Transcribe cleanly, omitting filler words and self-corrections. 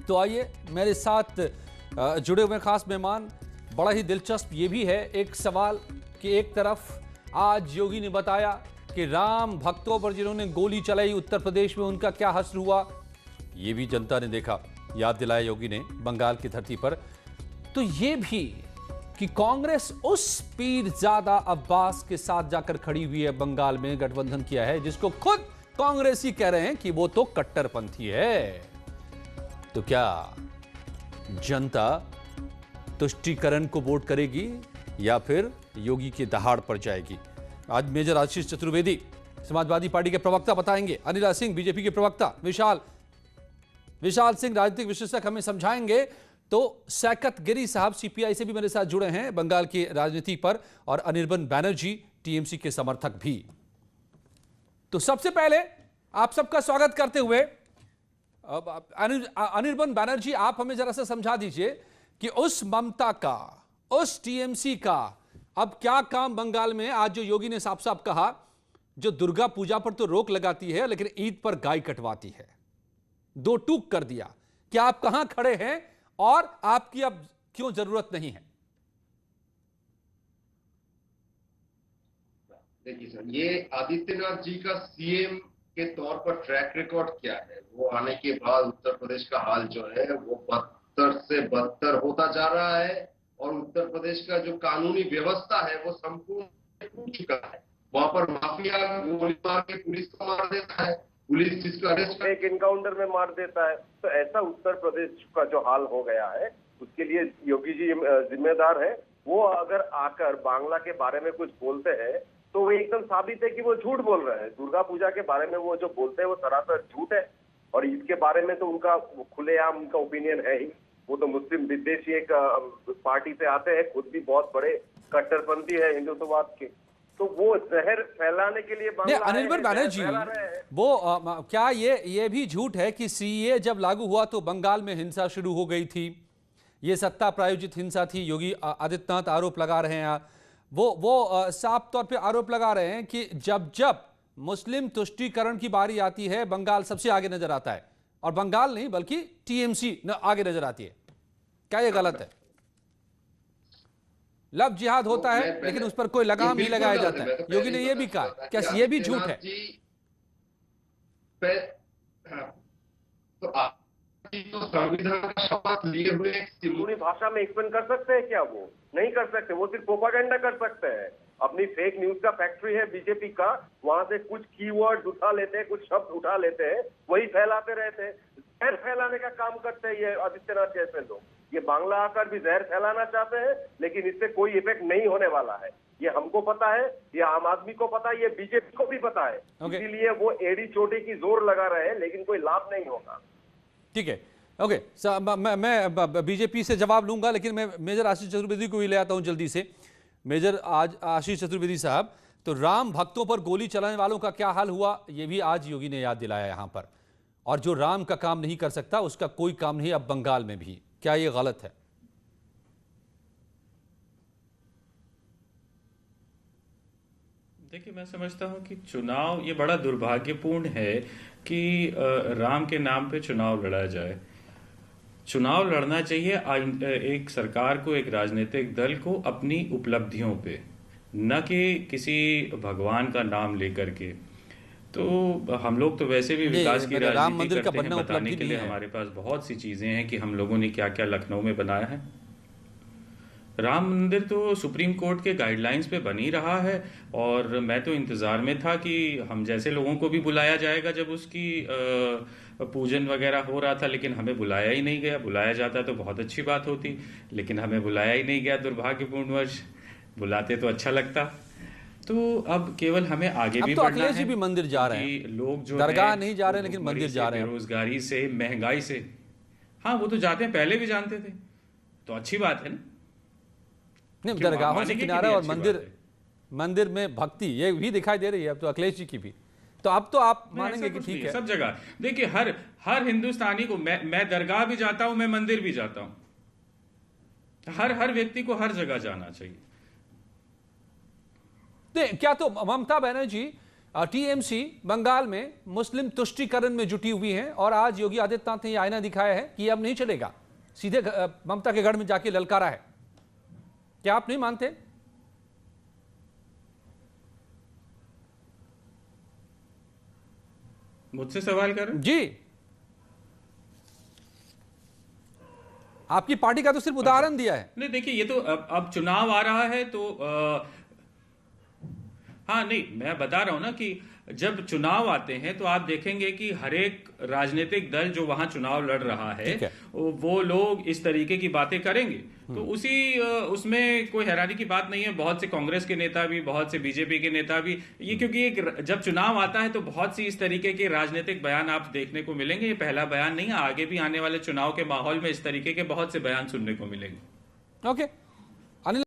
तो आइए मेरे साथ जुड़े हुए खास मेहमान। बड़ा ही दिलचस्प ये भी है एक सवाल कि एक तरफ आज योगी ने बताया कि राम भक्तों पर जिन्होंने गोली चलाई उत्तर प्रदेश में उनका क्या हश्र हुआ, ये भी जनता ने देखा, याद दिलाया योगी ने बंगाल की धरती पर। तो ये भी कि कांग्रेस उस पीरजादा अब्बास के साथ जाकर खड़ी हुई है, बंगाल में गठबंधन किया है, जिसको खुद कांग्रेसी कह रहे हैं कि वो तो कट्टरपंथी है। तो क्या जनता तुष्टीकरण को वोट करेगी या फिर योगी की दहाड़ पर जाएगी? आज मेजर आशीष चतुर्वेदी समाजवादी पार्टी के प्रवक्ता बताएंगे, अनिल सिंह बीजेपी के प्रवक्ता, विशाल सिंह राजनीतिक विश्लेषक हमें समझाएंगे। तो सैकत गिरी साहब सीपीआई से भी मेरे साथ जुड़े हैं बंगाल की राजनीति पर, और अनिर्बन बैनर्जी टीएमसी के समर्थक भी। तो सबसे पहले आप सबका स्वागत करते हुए अनिर्बन बैनर्जी, आप हमें जरा सा समझा दीजिए कि उस ममता का, उस टीएमसी का अब क्या काम बंगाल में? आज जो योगी ने साफ साफ कहा, जो दुर्गा पूजा पर तो रोक लगाती है लेकिन ईद पर गाय कटवाती है, दो टूक कर दिया। क्या आप कहां खड़े हैं और आपकी अब क्यों जरूरत नहीं है? देखिए सर, ये आदित्यनाथ जी का सीएम के तौर पर ट्रैक रिकॉर्ड क्या है? वो आने के बाद उत्तर प्रदेश का हाल जो है वो बदतर से बदतर होता जा रहा है, और उत्तर प्रदेश का जो कानूनी व्यवस्था है वो संपूर्ण टूट चुका है। वहां पर माफिया गोली मार के पुलिस को मार देता है, पुलिस जिसको अरेस्ट एक एनकाउंटर में मार देता है। तो ऐसा उत्तर प्रदेश का जो हाल हो गया है उसके लिए योगी जी जिम्मेदार है। वो अगर आकर बांग्ला के बारे में कुछ बोलते हैं तो वो एकदम साबित है कि वो झूठ बोल रहे हैं। दुर्गा पूजा के बारे में वो जो बोलते हैं वो सरासर झूठ है, और इसके बारे में तो उनका खुलेआम उनका ओपिनियन है ही। वो तो मुस्लिम विद्वेषी एक पार्टी से आते हैं, खुद भी बहुत बड़े कट्टरपंथी है हिंदुत्ववाद के। तो वो जहर फैलाने के लिए अनिर्बन बैनर्जी, वो क्या ये भी झूठ है कि सीए जब लागू हुआ तो बंगाल में हिंसा शुरू हो गई थी? ये सत्ता प्रायोजित हिंसा थी। योगी आदित्यनाथ आरोप लगा रहे हैं, वो साफ तौर पे आरोप लगा रहे हैं कि जब जब मुस्लिम तुष्टीकरण की बारी आती है बंगाल सबसे आगे नजर आता है, और बंगाल नहीं बल्कि टीएमसी आगे नजर आती है। क्या ये गलत है? लव जिहाद होता है लेकिन उस पर कोई लगाम नहीं लगाया जाता है। योगी ने यह भी कहा, क्या ये भी झूठ है? तो संविधान का शपथ लिए हुए सिमूनी भाषा में एक्सप्लेन कर सकते हैं क्या? वो नहीं कर सकते, वो सिर्फ प्रोपागेंडा कर सकते हैं। अपनी फेक न्यूज का फैक्ट्री है बीजेपी का, वहां से कुछ कीवर्ड उठा लेते हैं, कुछ शब्द उठा लेते हैं, वही फैलाते रहते हैं। जहर फैलाने का काम करते हैं ये आदित्यनाथ जैसे लोग। ये बांग्ला आकर भी जहर फैलाना चाहते हैं, लेकिन इससे कोई इफेक्ट नहीं होने वाला है। ये हमको पता है, ये आम आदमी को पता है, ये बीजेपी को भी पता है। इसीलिए वो एड़ी चोटी की जोर लगा रहे हैं, लेकिन कोई लाभ नहीं होगा। ठीक है, ओके। मैं बीजेपी से जवाब लूंगा, लेकिन मैं मेजर आशीष चतुर्वेदी को भी ले आता हूं जल्दी से। मेजर आशीष चतुर्वेदी साहब, तो राम भक्तों पर गोली चलाने वालों का क्या हाल हुआ, ये भी आज योगी ने याद दिलाया यहां पर। और जो राम का काम नहीं कर सकता उसका कोई काम नहीं अब बंगाल में भी। क्या ये गलत है? देखिए, मैं समझता हूं कि चुनाव ये बड़ा दुर्भाग्यपूर्ण है कि राम के नाम पे चुनाव लड़ा जाए। चुनाव लड़ना चाहिए एक सरकार को, एक राजनीतिक दल को अपनी उपलब्धियों पे, न कि किसी भगवान का नाम लेकर के। तो हम लोग तो वैसे भी विकास की राजनीति करते हैं, बताने के लिए हमारे पास बहुत सी चीजें हैं कि हम लोगों ने क्या क्या लखनऊ में बनाया है। राम मंदिर तो सुप्रीम कोर्ट के गाइडलाइंस पे बन ही रहा है, और मैं तो इंतजार में था कि हम जैसे लोगों को भी बुलाया जाएगा जब उसकी पूजन वगैरह हो रहा था, लेकिन हमें बुलाया ही नहीं गया। बुलाया जाता तो बहुत अच्छी बात होती, लेकिन हमें बुलाया ही नहीं गया दुर्भाग्यपूर्णवश। बुलाते तो अच्छा लगता। तो अब केवल हमें आगे भी बढ़ना है। भी मंदिर जा रहे हैं, लोग जो दरगाह नहीं जा रहे लेकिन मंदिर जा रहे हैं, बेरोजगारी से, महंगाई से। हाँ, वो तो जाते हैं, पहले भी जानते थे, तो अच्छी बात है ना। नहीं, दरगाहों से किनारा और मंदिर में भक्ति ये भी दिखाई दे रही है अब तो अखिलेश जी की भी। तो अब तो आप मानेंगे कि ठीक है सब जगह। देखिए, हर हिंदुस्तानी को, मैं दरगाह भी जाता हूं, मैं मंदिर भी जाता हूं। हर व्यक्ति को हर जगह जाना चाहिए। क्या तो ममता बनर्जी टीएमसी बंगाल में मुस्लिम तुष्टीकरण में जुटी हुई है और आज योगी आदित्यनाथ ने यह आईना दिखाया है कि अब नहीं चलेगा, सीधे ममता के गढ़ में जाके ललकारा है। क्या आप नहीं मानते? मुझसे सवाल कर रहे हैं? जी, आपकी पार्टी का तो सिर्फ उदाहरण दिया है। नहीं, देखिए, ये तो अब चुनाव आ रहा है तो हाँ, नहीं, मैं बता रहा हूं ना कि जब चुनाव आते हैं तो आप देखेंगे कि हर एक राजनीतिक दल जो वहां चुनाव लड़ रहा है, वो लोग इस तरीके की बातें करेंगे। तो उसमें कोई हैरानी की बात नहीं है। बहुत से कांग्रेस के नेता भी, बहुत से बीजेपी के नेता भी, ये क्योंकि जब चुनाव आता है तो बहुत सी इस तरीके के राजनीतिक बयान आप देखने को मिलेंगे। ये पहला बयान नहीं है, आगे भी आने वाले चुनाव के माहौल में इस तरीके के बहुत से बयान सुनने को मिलेंगे। ओके।